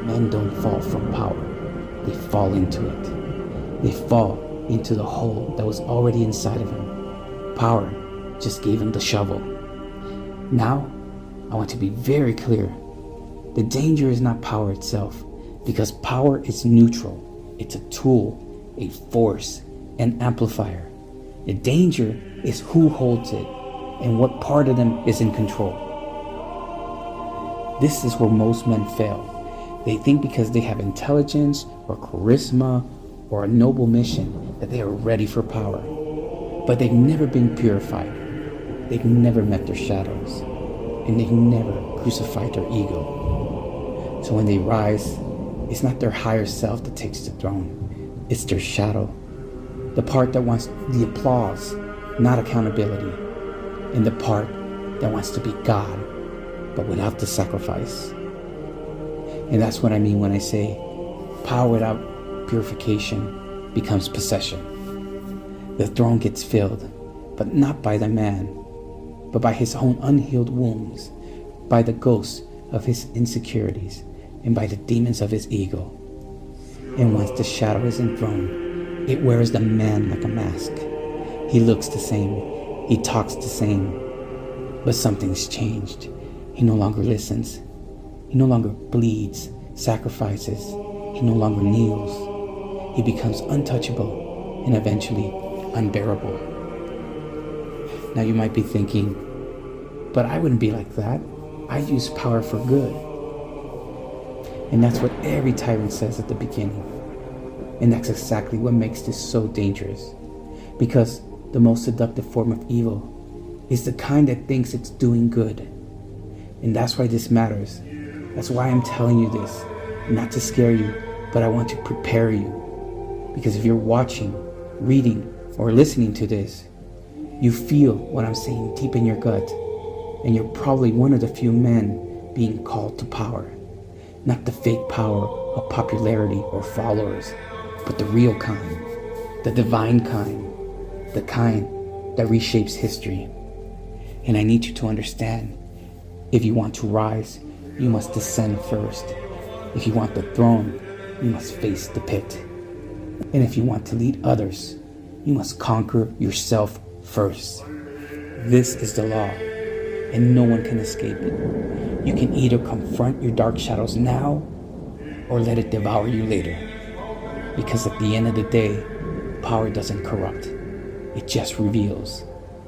Men don't fall from power, they fall into it. They fall into the hole that was already inside of him. Power just gave him the shovel. Now, I want to be very clear. The danger is not power itself, because power is neutral. It's a tool, a force, an amplifier. The danger is who holds it and what part of them is in control. This is where most men fail. They think because they have intelligence or charisma or a noble mission that they are ready for power. But they've never been purified. They've never met their shadows. And they've never crucified their ego. So when they rise, it's not their higher self that takes the throne. It's their shadow. The part that wants the applause, not accountability. And the part that wants to be God, but without the sacrifice. And that's what I mean when I say power without purification becomes possession. The throne gets filled, but not by the man, but by his own unhealed wounds, by the ghosts of his insecurities, and by the demons of his ego. And once the shadow is enthroned, it wears the man like a mask. He looks the same, he talks the same, but something's changed. He no longer listens. He no longer bleeds, sacrifices. He no longer kneels. He becomes untouchable and eventually unbearable. Now you might be thinking, but I wouldn't be like that. I use power for good. And that's what every tyrant says at the beginning. And that's exactly what makes this so dangerous. Because the most seductive form of evil is the kind that thinks it's doing good. And that's why this matters. That's why I'm telling you this. Not to scare you, but I want to prepare you. Because if you're watching, reading, or listening to this, you feel what I'm saying deep in your gut. And you're probably one of the few men being called to power. Not the fake power of popularity or followers, but the real kind, the divine kind, the kind that reshapes history. And I need you to understand, if you want to rise, you must descend first. If you want the throne, you must face the pit. And if you want to lead others, you must conquer yourself first. This is the law, and no one can escape it. You can either confront your dark shadows now, or let it devour you later. Because at the end of the day, power doesn't corrupt. It just reveals.